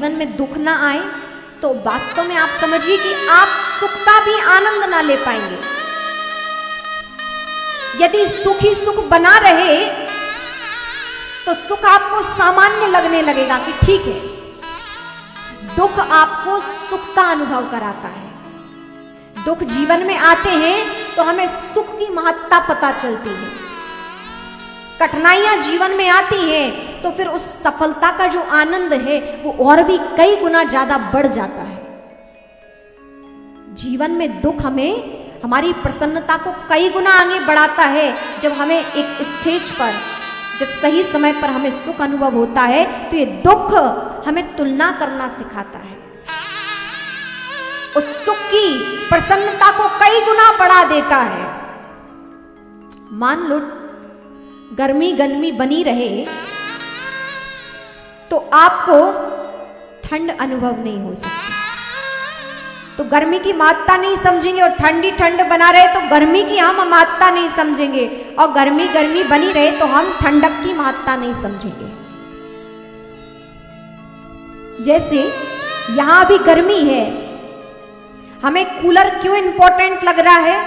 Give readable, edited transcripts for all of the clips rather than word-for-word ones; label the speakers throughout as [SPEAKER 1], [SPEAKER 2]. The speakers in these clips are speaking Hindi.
[SPEAKER 1] जीवन में दुख ना आए तो वास्तव में आप समझिए कि आप सुख का भी आनंद ना ले पाएंगे। यदि सुख ही सुख बना रहे तो सुख आपको सामान्य लगने लगेगा कि ठीक है। दुख आपको सुख का अनुभव कराता है। दुख जीवन में आते हैं तो हमें सुख की महत्ता पता चलती है। कठिनाइयां जीवन में आती हैं तो फिर उस सफलता का जो आनंद है वो और भी कई गुना ज्यादा बढ़ जाता है। जीवन में दुख हमें हमारी प्रसन्नता को कई गुना आगे बढ़ाता है। जब हमें एक स्टेज पर, जब सही समय पर हमें सुख अनुभव होता है तो ये दुख हमें तुलना करना सिखाता है। उस सुख की प्रसन्नता को कई गुना बढ़ा देता है। मान लो गर्मी बनी रहे तो आपको ठंड अनुभव नहीं हो सकती। तो गर्मी की महत्ता नहीं समझेंगे और ठंडी ठंड बना रहे तो गर्मी की हम महत्ता नहीं समझेंगे, और गर्मी बनी रहे तो हम ठंडक की महत्ता नहीं समझेंगे। जैसे यहां भी गर्मी है, हमें कूलर क्यों इंपॉर्टेंट लग रहा है?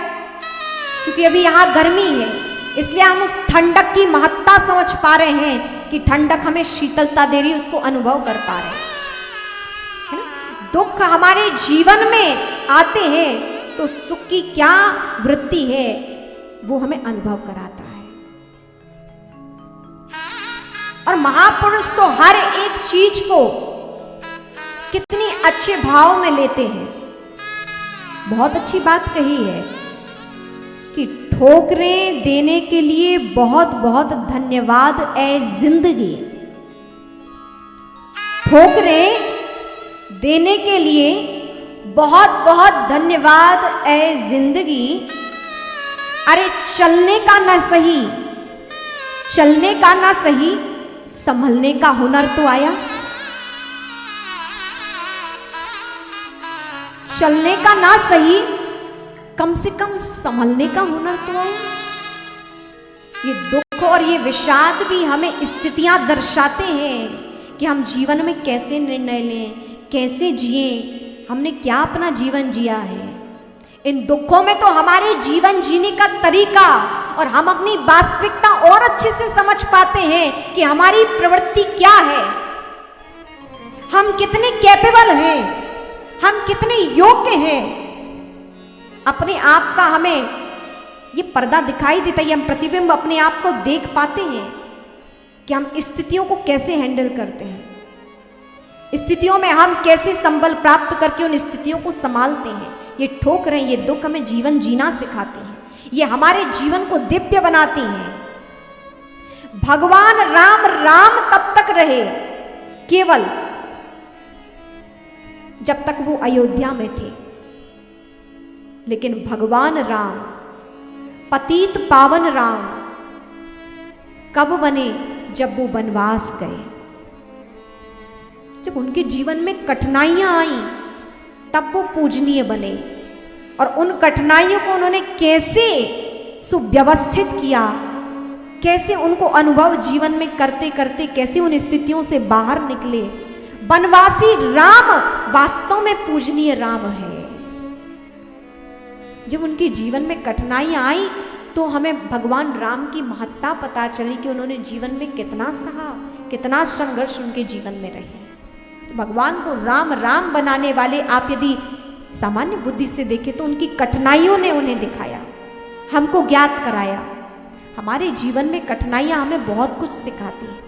[SPEAKER 1] क्योंकि अभी यहां गर्मी है, इसलिए हम उस ठंडक की महत्ता समझ पा रहे हैं कि ठंडक हमें शीतलता दे रही है, उसको अनुभव कर पा रहे हैं। दुख हमारे जीवन में आते हैं तो सुख की क्या वृत्ति है वो हमें अनुभव कराता है। और महापुरुष तो हर एक चीज को कितनी अच्छे भाव में लेते हैं। बहुत अच्छी बात कही है कि ठोकरें देने के लिए बहुत बहुत धन्यवाद ऐ जिंदगी। ठोकरें देने के लिए बहुत बहुत धन्यवाद ऐ जिंदगी। अरे चलने का ना सही, चलने का ना सही, संभलने का हुनर तो आया। चलने का ना सही, कम से कम संभलने का हुनर तो आया। ये दुख और ये विषाद भी हमें स्थितियां दर्शाते हैं कि हम जीवन में कैसे निर्णय लें, कैसे जिए, हमने क्या अपना जीवन जिया है। इन दुखों में तो हमारे जीवन जीने का तरीका और हम अपनी वास्तविकता और अच्छे से समझ पाते हैं कि हमारी प्रवृत्ति क्या है, हम कितने कैपेबल हैं, हम कितने योग्य हैं। अपने आप का हमें ये पर्दा दिखाई देता है, हम प्रतिबिंब अपने आप को देख पाते हैं कि हम स्थितियों को कैसे हैंडल करते हैं, स्थितियों में हम कैसे संबल प्राप्त करके उन स्थितियों को संभालते हैं। ये ठोकरें, ये दुख हमें जीवन जीना सिखाते हैं, ये हमारे जीवन को दिव्य बनाती हैं। भगवान राम राम तब तक रहे केवल जब तक वो अयोध्या में थे, लेकिन भगवान राम, पतित पावन राम कब बने? जब वो वनवास गए, जब उनके जीवन में कठिनाइयां आई तब वो पूजनीय बने। और उन कठिनाइयों को उन्होंने कैसे सुव्यवस्थित किया, कैसे उनको अनुभव जीवन में करते करते कैसे उन स्थितियों से बाहर निकले। वनवासी राम वास्तव में पूजनीय राम है। जब उनके जीवन में कठिनाइयां आई तो हमें भगवान राम की महत्ता पता चली कि उन्होंने जीवन में कितना सहा, कितना संघर्ष उनके जीवन में रहे। भगवान को राम राम बनाने वाले आप यदि सामान्य बुद्धि से देखें तो उनकी कठिनाइयों ने उन्हें दिखाया, हमको ज्ञात कराया। हमारे जीवन में कठिनाइयां हमें बहुत कुछ सिखाती हैं।